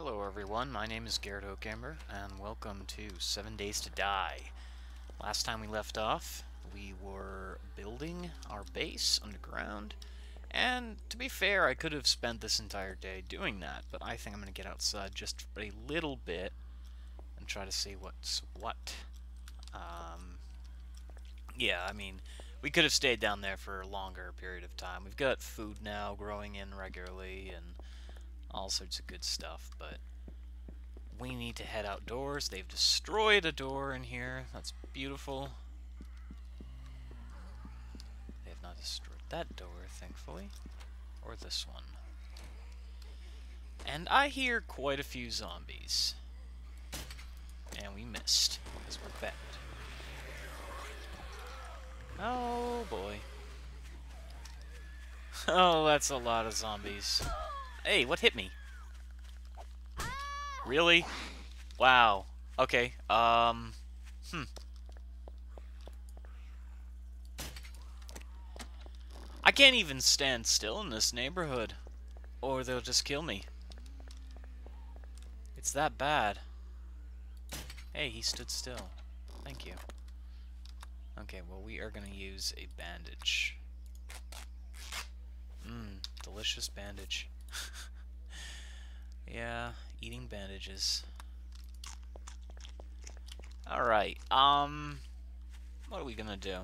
Hello everyone, my name is Garrett Oakamber, and welcome to 7 Days to Die. Last time we left off, we were building our base underground, and to be fair, I could have spent this entire day doing that, but I think I'm going to get outside just for a little bit and try to see what's what. Yeah, I mean, we could have stayed down there for a longer period of time. We've got food now growing in regularly and all sorts of good stuff, but we need to head outdoors. They've destroyed a door in here. That's beautiful. They have not destroyed that door, thankfully. Or this one. And I hear quite a few zombies. And we missed, because we're bad. Oh boy. Oh, that's a lot of zombies. Hey, what hit me? Really? Wow. Okay, I can't even stand still in this neighborhood, or they'll just kill me. It's that bad. Hey, he stood still. Thank you. Okay, well, we are gonna use a bandage. Delicious bandage. Yeah, eating bandages. Alright, what are we gonna do?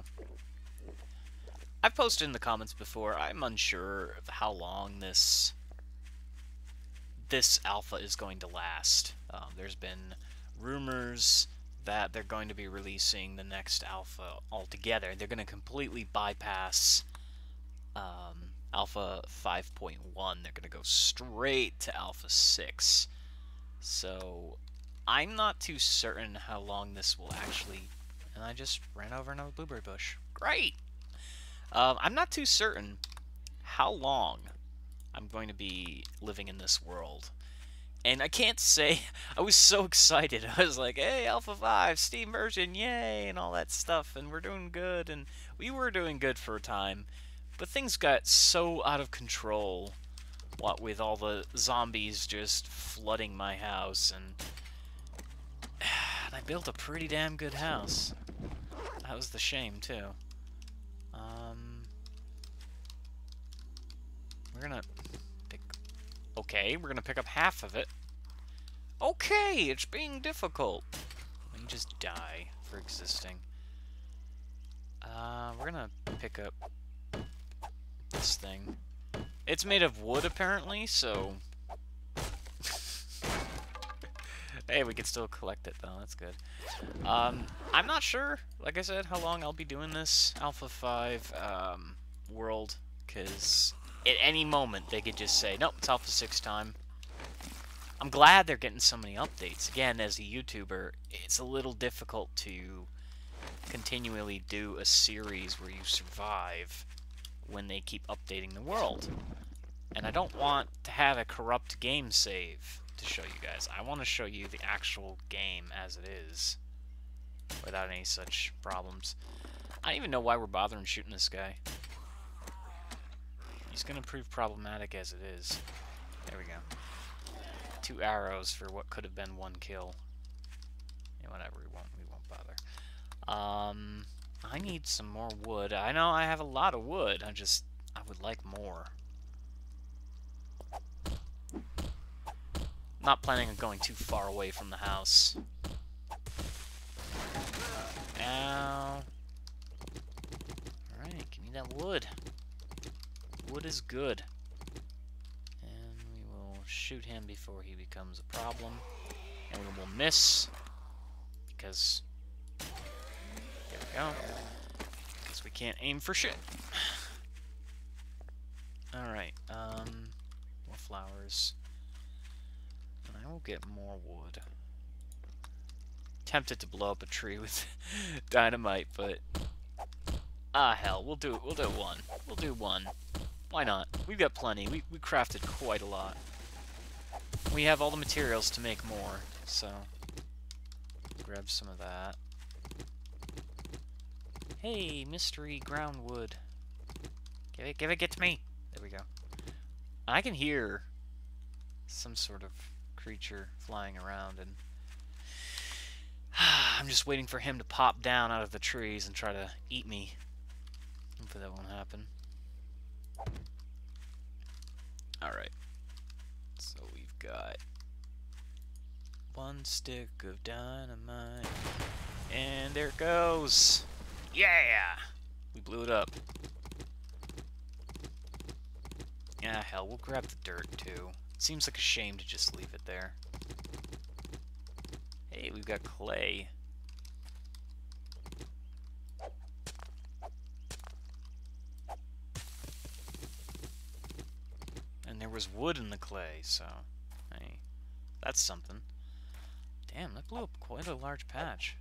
I've posted in the comments before, I'm unsure of how long this alpha is going to last. There's been rumors that they're going to be releasing the next alpha altogether. They're going to completely bypass Alpha 5.1. They're going to go straight to Alpha 6. So, I'm not too certain how long this will actually... And I just ran over another blueberry bush. Great! I'm not too certain how long I'm going to be living in this world. And I can't say, I was so excited. I was like, hey, Alpha 5, Steam version, yay, and all that stuff, and we're doing good, and we were doing good for a time. But things got so out of control, what with all the zombies just flooding my house, and I built a pretty damn good house. That was the shame, too. We're gonna pick... Okay, we're gonna pick up half of it. Okay, it's being difficult. Let me just die for existing. We're gonna pick up this thing. It's made of wood, apparently, so... Hey, we can still collect it, though. That's good. I'm not sure, like I said, how long I'll be doing this Alpha 5 world, because at any moment they could just say, nope, it's Alpha 6 time. I'm glad they're getting so many updates. Again, as a YouTuber, it's a little difficult to continually do a series where you survive when they keep updating the world. And I don't want to have a corrupt game save to show you guys. I want to show you the actual game as it is, without any such problems. I don't even know why we're bothering shooting this guy. He's gonna prove problematic as it is. There we go. 2 arrows for what could have been 1 kill. Yeah, whatever, we won't bother. I need some more wood. I know I have a lot of wood, I would like more. Not planning on going too far away from the house. Ow. Alright, give me that wood. Wood is good. And we will shoot him before he becomes a problem. And we will miss. Because... There we go. Because we can't aim for shit. Alright, more flowers. And I will get more wood. Tempted to blow up a tree with dynamite, but... Ah, hell, we'll do one. We'll do one. Why not? We've got plenty. We crafted quite a lot. We have all the materials to make more, so... Grab some of that. Hey, mystery ground wood. Get to me! There we go. I can hear some sort of creature flying around, and I'm just waiting for him to pop down out of the trees and try to eat me. Hopefully that won't happen. Alright. So we've got 1 stick of dynamite. And there it goes! Yeah! We blew it up. Yeah, hell, we'll grab the dirt, too. Seems like a shame to just leave it there. Hey, we've got clay. And there was wood in the clay, so... hey, that's something. Damn, that blew up quite a large patch.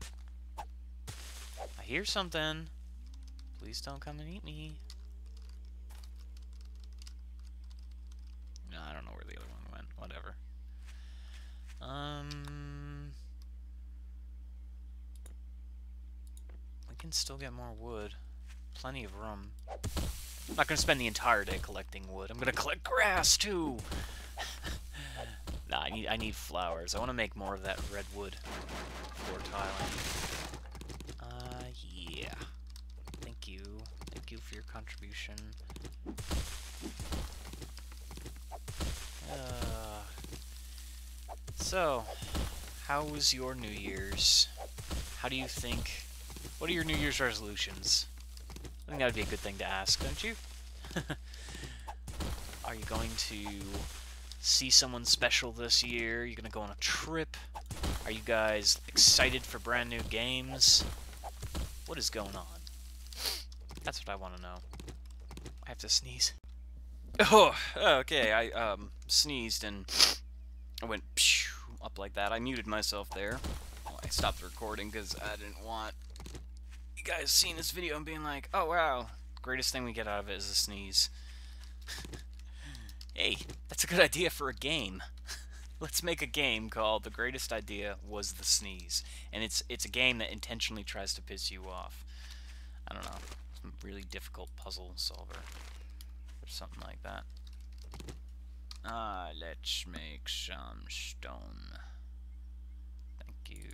I hear something. Please don't come and eat me. No, I don't know where the other one went. Whatever. We can still get more wood. Plenty of room. I'm not gonna spend the entire day collecting wood. I'm gonna collect grass too. Nah, I need flowers. I want to make more of that redwood floor tiling. Yeah. Thank you. Thank you for your contribution. So, how was your New Year's? How do you think... what are your New Year's resolutions? I think that would be a good thing to ask, don't you? Are you going to see someone special this year? Are you going to go on a trip? Are you guys excited for brand new games? What is going on? That's what I want to know. I have to sneeze. Oh, okay, I sneezed and I went up like that. I muted myself there. Well, I stopped recording because I didn't want you guys seeing this video and being like, oh wow, greatest thing we get out of it is a sneeze. Hey, that's a good idea for a game. Let's make a game called The Greatest Idea Was the Sneeze. And it's a game that intentionally tries to piss you off. I don't know. Some really difficult puzzle solver. Or something like that. Let's make some stone. Thank you.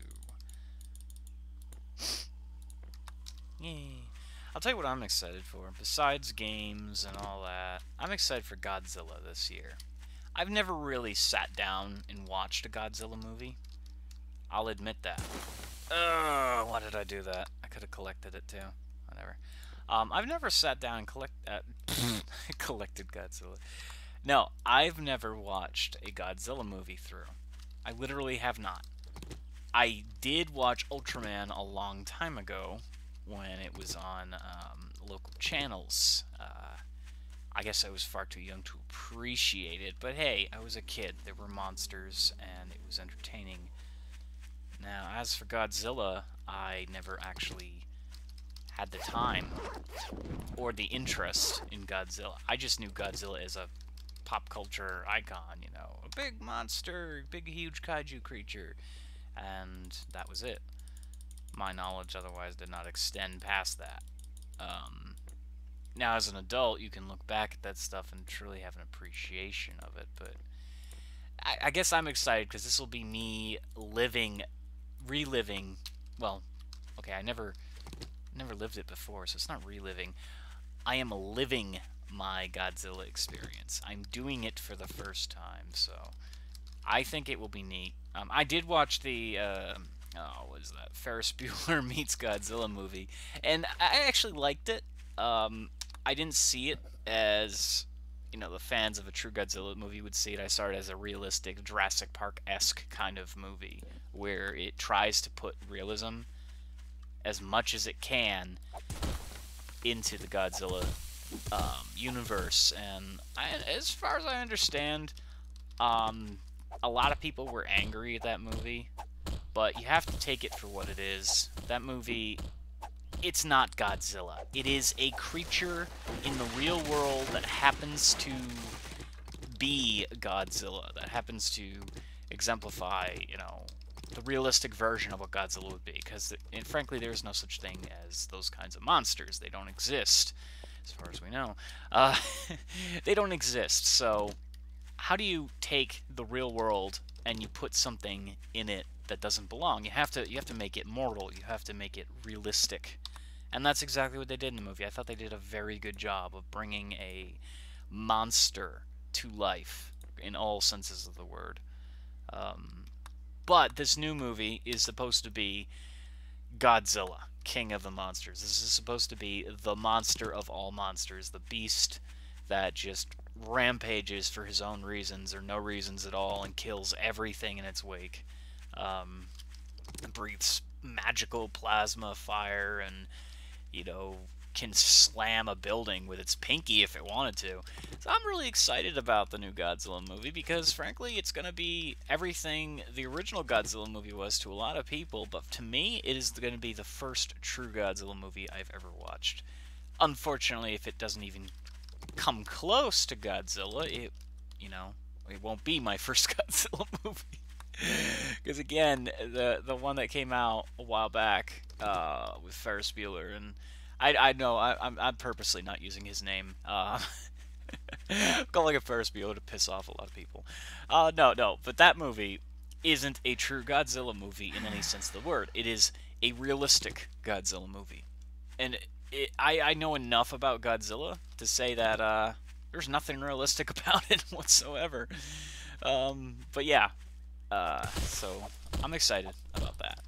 Yay. I'll tell you what I'm excited for. Besides games and all that, I'm excited for Godzilla this year. I've never really sat down and watched a Godzilla movie. I'll admit that. Why did I do that? I could have collected it too. Whatever. I've never sat down and collected Godzilla. No, I've never watched a Godzilla movie through. I literally have not. I did watch Ultraman a long time ago when it was on local channels. I guess I was far too young to appreciate it, but hey, I was a kid. There were monsters, and it was entertaining. Now, as for Godzilla, I never actually had the time or the interest in Godzilla. I just knew Godzilla as a pop culture icon, you know, a big monster, big huge kaiju creature, and that was it. My knowledge otherwise did not extend past that. Now, as an adult, you can look back at that stuff and truly have an appreciation of it, but I guess I'm excited because this will be me reliving, well, okay, I never lived it before, so it's not reliving. I am living my Godzilla experience. I'm doing it for the first time, so I think it will be neat. I did watch the, what is that? Ferris Bueller Meets Godzilla movie, and I actually liked it. I didn't see it as, you know, the fans of a true Godzilla movie would see it. I saw it as a realistic Jurassic Park-esque kind of movie, where it tries to put realism as much as it can into the Godzilla universe. And as far as I understand, a lot of people were angry at that movie, but you have to take it for what it is. That movie, it's not Godzilla. It is a creature in the real world that happens to be Godzilla, that happens to exemplify, you know, the realistic version of what Godzilla would be, because, frankly, there is no such thing as those kinds of monsters. They don't exist, as far as we know. They don't exist, so how do you take the real world and you put something in it that doesn't belong? You have to make it mortal. You have to make it realistic. And that's exactly what they did in the movie. I thought they did a very good job of bringing a monster to life in all senses of the word. But this new movie is supposed to be Godzilla, King of the Monsters. This is supposed to be the monster of all monsters, the beast that just rampages for his own reasons or no reasons at all and kills everything in its wake. Breathes magical plasma fire and, can slam a building with its pinky if it wanted to. So I'm really excited about the new Godzilla movie because, frankly, it's going to be everything the original Godzilla movie was to a lot of people, but to me, it is going to be the first true Godzilla movie I've ever watched. Unfortunately, if it doesn't even come close to Godzilla, it won't be my first Godzilla movie. Because again, the one that came out a while back with Ferris Bueller, and I know I'm purposely not using his name. Calling it Ferris Bueller to piss off a lot of people. No, but that movie isn't a true Godzilla movie in any sense of the word. It is a realistic Godzilla movie, and I know enough about Godzilla to say that there's nothing realistic about it whatsoever. But yeah. So I'm excited about that.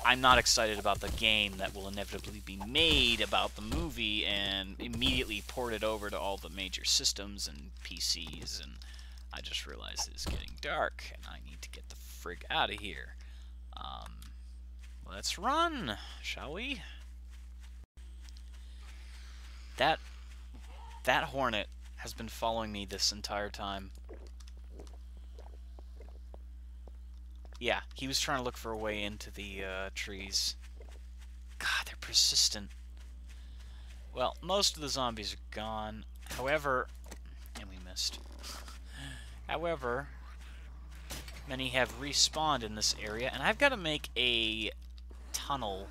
I'm not excited about the game that will inevitably be made about the movie and immediately ported over to all the major systems and PCs, and I just realized it's getting dark and I need to get the frig out of here. Let's run, shall we? That hornet has been following me this entire time. Yeah, he was trying to look for a way into the trees. God, they're persistent. Well, most of the zombies are gone. However, and we missed. However, many have respawned in this area, and I've got to make a tunnel.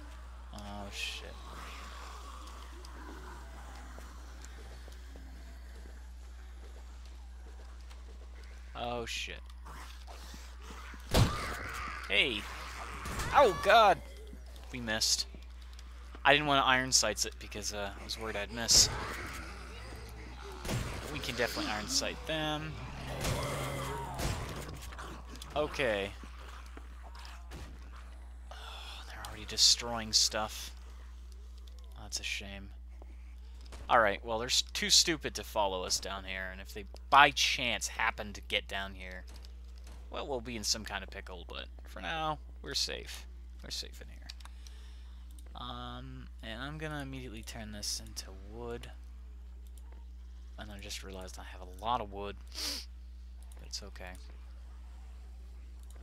Oh, shit. Oh, shit. Hey! Oh, God! We missed. I didn't want to iron sights it because I was worried I'd miss. But we can definitely iron sight them. Okay. Oh, they're already destroying stuff. Oh, that's a shame. Alright, well, they're too stupid to follow us down here, and if they by chance happen to get down here, well, we'll be in some kind of pickle, but for now, we're safe. We're safe in here. And I'm gonna immediately turn this into wood. And I just realized I have a lot of wood. But it's okay.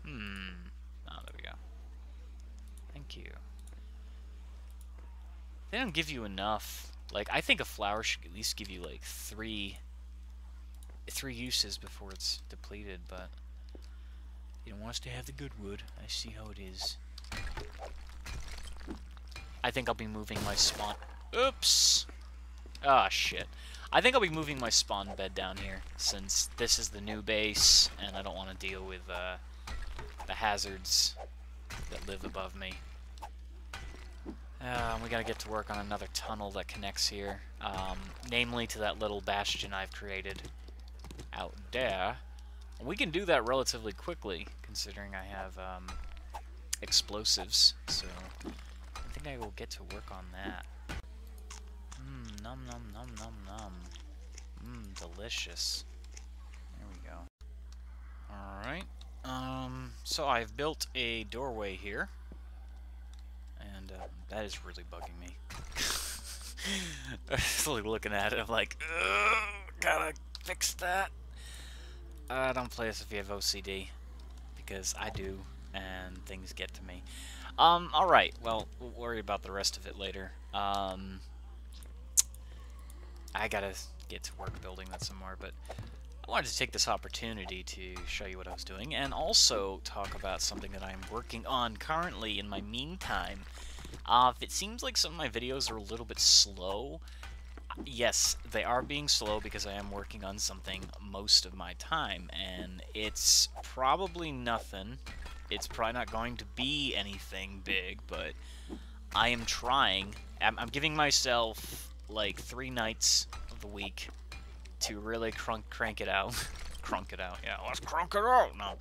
Oh, there we go. Thank you. They don't give you enough. Like, I think a flower should at least give you, like, three uses before it's depleted, but you don't want us to have the good wood. I see how it is. I think I'll be moving my spawn... Oops! Ah, shit. I think I'll be moving my spawn bed down here, since this is the new base, and I don't want to deal with the hazards that live above me. We gotta get to work on another tunnel that connects here, namely to that little bastion I've created out there. We can do that relatively quickly, considering I have explosives, so I think I will get to work on that. Nom nom nom nom nom. Delicious. There we go. Alright, so I've built a doorway here, and that is really bugging me. Just like looking at it, I'm like, gotta fix that. Don't play this if you have OCD, because I do, and things get to me. Alright, well, we'll worry about the rest of it later. I gotta get to work building that some more, but I wanted to take this opportunity to show you what I was doing, and also talk about something that I'm working on currently in my meantime. If it seems like some of my videos are a little bit slow, Yes, they are being slow because I am working on something most of my time, and it's probably nothing. It's probably not going to be anything big, but I am trying. I'm giving myself like 3 nights of the week to really crank it out. Crunk it out, yeah, let's crunk it out! No.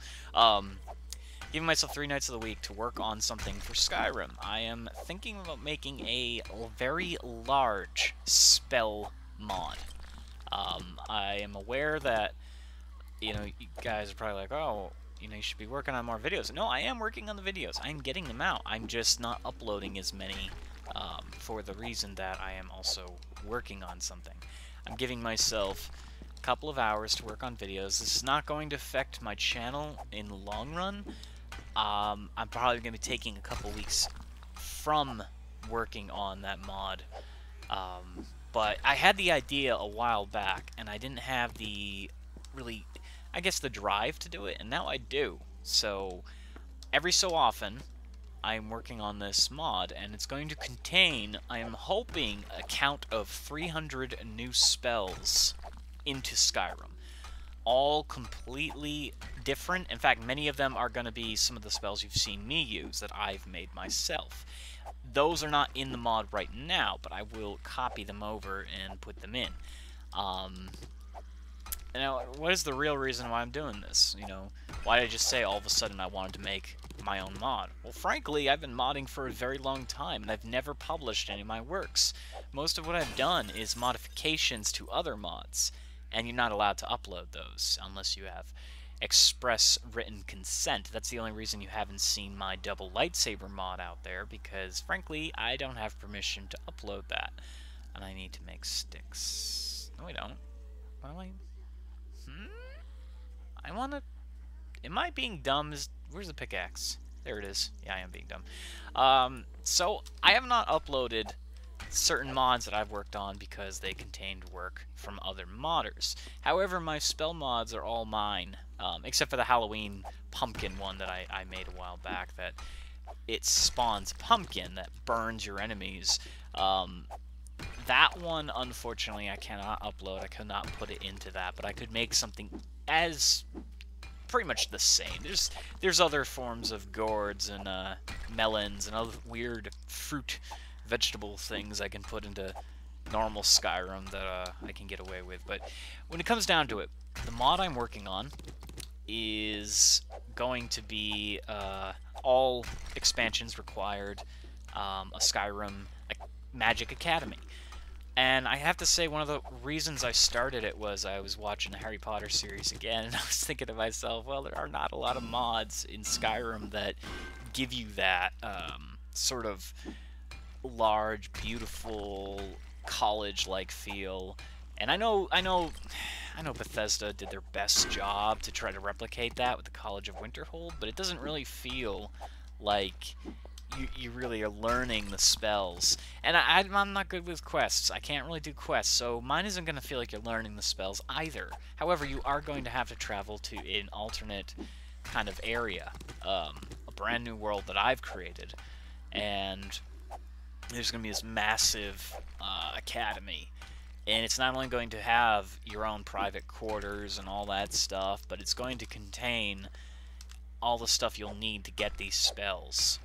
Giving myself 3 nights of the week to work on something for Skyrim. I am thinking about making a very large spell mod. I am aware that, you guys are probably like, oh, you should be working on more videos. No, I am working on the videos. I'm getting them out. I'm just not uploading as many for the reason that I am also working on something. I'm giving myself a couple of hours to work on videos. This is not going to affect my channel in the long run. I'm probably going to be taking a couple weeks from working on that mod. But I had the idea a while back, and I didn't have the I guess, the drive to do it, and now I do. So, every so often, I'm working on this mod, and it's going to contain, I am hoping, a count of 300 new spells into Skyrim. All completely different. In fact, many of them are going to be some of the spells you've seen me use that I've made myself. Those are not in the mod right now, but I will copy them over and put them in. Now, what is the real reason why I'm doing this? Why did I just say all of a sudden I wanted to make my own mod? Well, frankly, I've been modding for a very long time, and I've never published any of my works. Most of what I've done is modifications to other mods, and you're not allowed to upload those unless you have express written consent. That's the only reason you haven't seen my double lightsaber mod out there, because, frankly, I don't have permission to upload that. And I need to make sticks. No, I don't. What am I... I wanna... Am I being dumb? Where's the pickaxe? There it is. Yeah, I am being dumb. So, I have not uploaded certain mods that I've worked on because they contained work from other modders. However, my spell mods are all mine, except for the Halloween pumpkin one that I made a while back, that it spawns a pumpkin that burns your enemies. That one, unfortunately, I cannot upload. I cannot put it into that, but I could make something as pretty much the same. There's other forms of gourds and melons and other weird fruit, vegetable things I can put into normal Skyrim that I can get away with. But when it comes down to it, the mod I'm working on is going to be all expansions required, a Skyrim Magic Academy. And I have to say, one of the reasons I started it was I was watching the Harry Potter series again, and I was thinking to myself, well, there are not a lot of mods in Skyrim that give you that sort of large, beautiful, college-like feel. And I know Bethesda did their best job to try to replicate that with the College of Winterhold, but it doesn't really feel like you really are learning the spells. And I'm not good with quests. I can't really do quests, so mine isn't going to feel like you're learning the spells either. However, you are going to have to travel to an alternate kind of area, a brand new world that I've created, and there's going to be this massive academy. And it's not only going to have your own private quarters and all that stuff, but it's going to contain all the stuff you'll need to get these spells.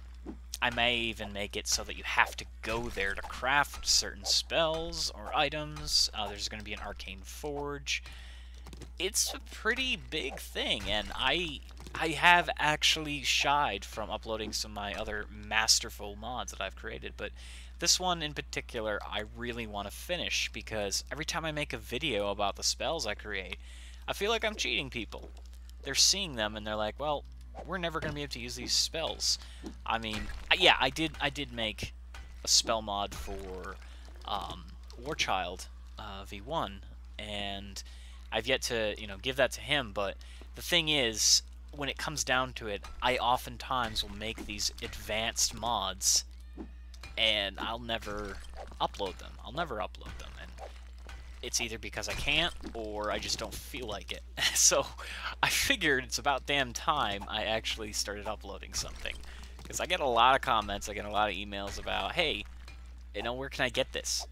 I may even make it so that you have to go there to craft certain spells or items. There's going to be an arcane forge. It's a pretty big thing, and I have actually shied from uploading some of my other masterful mods that I've created, but this one in particular I really want to finish, because every time I make a video about the spells I create, I feel like I'm cheating people. They're seeing them and they're like, well, we're never going to be able to use these spells. I mean, yeah, I did make a spell mod for Warchild V1, and I've yet to, give that to him, but the thing is, when it comes down to it, I oftentimes will make these advanced mods, and I'll never upload them. I'll never upload them, and it's either because I can't, or I just don't feel like it. So, I figured it's about damn time I actually started uploading something. Because I get a lot of comments, I get a lot of emails about, hey, where can I get this?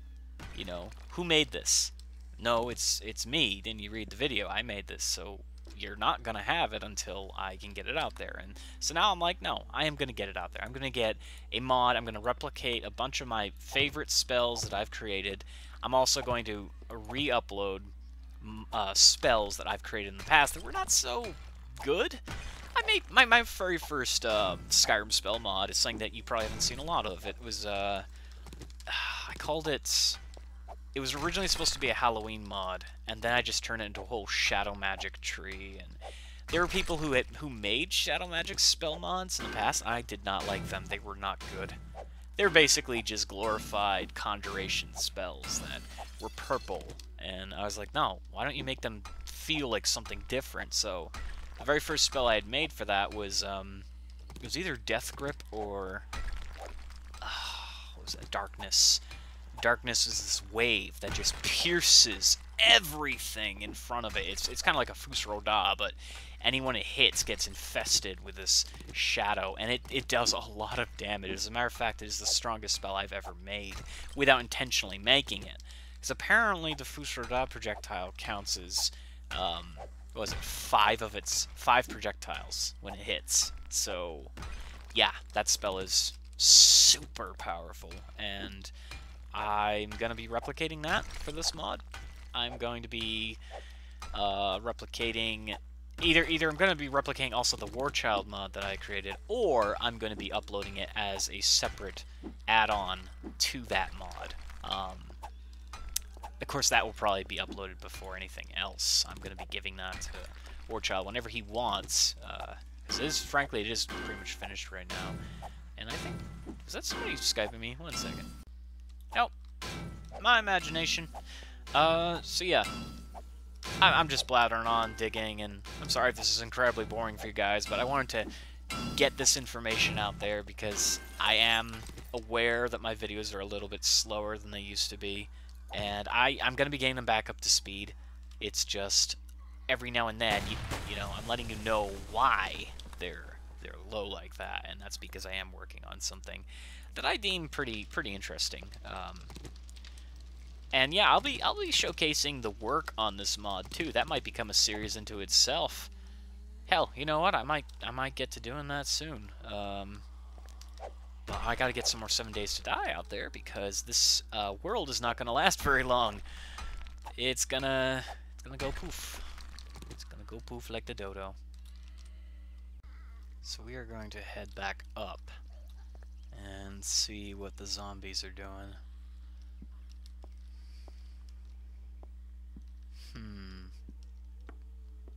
you know, who made this? No, it's me. Didn't you read the video? I made this, so you're not gonna have it until I can get it out there. And so now I'm like, no, I am gonna get it out there. I'm gonna get a mod. I'm gonna replicate a bunch of my favorite spells that I've created. I'm also going to re-upload spells that I've created in the past that were not so good. I made my very first Skyrim spell mod is something that you probably haven't seen a lot of. It was I called it. It was originally supposed to be a Halloween mod, and then I just turned it into a whole shadow magic tree. And there were people who made shadow magic spell mods in the past. I did not like them. They were not good. They're basically just glorified conjuration spells that were purple. And I was like, no, why don't you make them feel like something different? So the very first spell I had made for that was it was either Death Grip or what was that? Darkness. Darkness is this wave that just pierces everything in front of it. It's kind of like a Fusroda, but anyone it hits gets infested with this shadow, and it does a lot of damage. As a matter of fact, it is the strongest spell I've ever made without intentionally making it. Because apparently the Fusroda projectile counts as, what was it, 5 projectiles when it hits. So, yeah, that spell is super powerful, and I'm going to be replicating that for this mod. I'm going to be replicating... Either I'm going to be replicating also the War Child mod that I created, or I'm going to be uploading it as a separate add-on to that mod. Of course, that will probably be uploaded before anything else. I'm going to be giving that to War Child whenever he wants. Frankly, it is pretty much finished right now. And I think... Is that somebody Skyping me? 1 second. Nope. My imagination. So yeah. I'm just blathering on, digging, and I'm sorry if this is incredibly boring for you guys, but I wanted to get this information out there because I am aware that my videos are a little bit slower than they used to be, and I'm going to be getting them back up to speed. It's just every now and then, you know, I'm letting you know why they're low like that, and that's because I am working on something that I deem pretty interesting. And yeah, I'll be showcasing the work on this mod too. That might become a series into itself. Hell, you know what? I might get to doing that soon. But I gotta get some more 7 Days to Die out there because this world is not gonna last very long. It's gonna go poof. It's gonna go poof like the dodo. So we are going to head back up and see what the zombies are doing.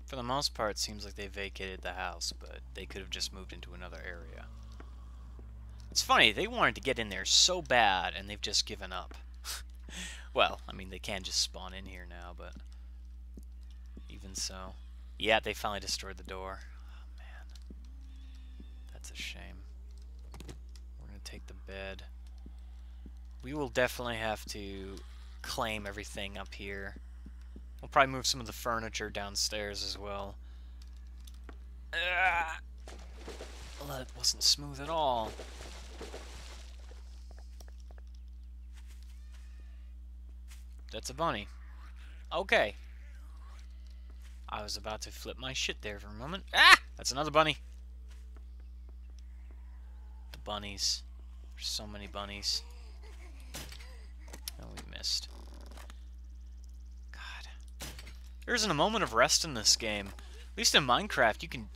For the most part, it seems like they vacated the house, but they could have just moved into another area. It's funny, they wanted to get in there so bad, and they've just given up. Well, I mean, they can just spawn in here now, but even so. Yeah, they finally destroyed the door. Oh, man. That's a shame. We're going to take the bed. We will definitely have to claim everything up here. We'll probably move some of the furniture downstairs as well. Well, that wasn't smooth at all. That's a bunny. Okay. I was about to flip my shit there for a moment. Ah! That's another bunny. The bunnies. There's so many bunnies. Oh, we missed. There isn't a moment of rest in this game. At least in Minecraft, you can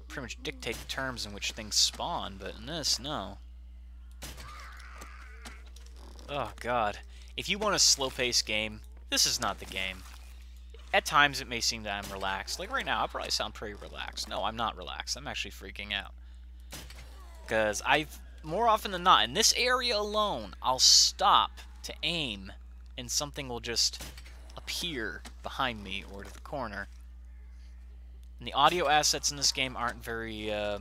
pretty much dictate the terms in which things spawn, but in this, no. Oh god. If you want a slow-paced game, this is not the game. At times, it may seem that I'm relaxed. Like right now, I probably sound pretty relaxed. No, I'm not relaxed. I'm actually freaking out. Because more often than not, in this area alone, I'll stop to aim, and something will just appear behind me or to the corner. And the audio assets in this game aren't very, they're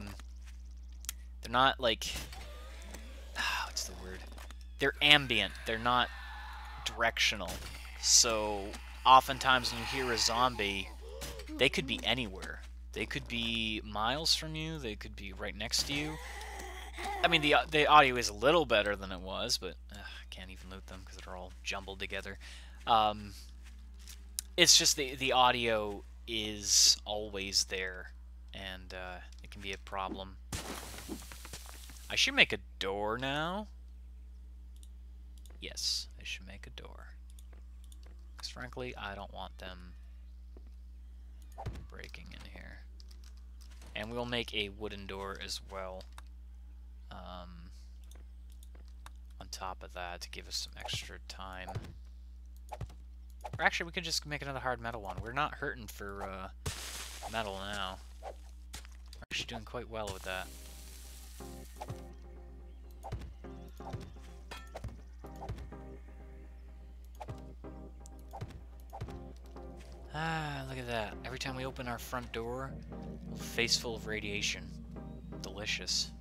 not like, what's the word? They're ambient. They're not directional. So, oftentimes when you hear a zombie, they could be anywhere. They could be miles from you. They could be right next to you. I mean, the audio is a little better than it was, but can't even loot them because they're all jumbled together. It's just the audio is always there, and it can be a problem. I should make a door now. Yes, I should make a door. Because frankly, I don't want them breaking in here. And we'll make a wooden door as well. On top of that, to give us some extra time. Or actually, we could just make another hard metal one. We're not hurting for metal now. We're actually doing quite well with that. Ah, look at that. Every time we open our front door, a face full of radiation. Delicious.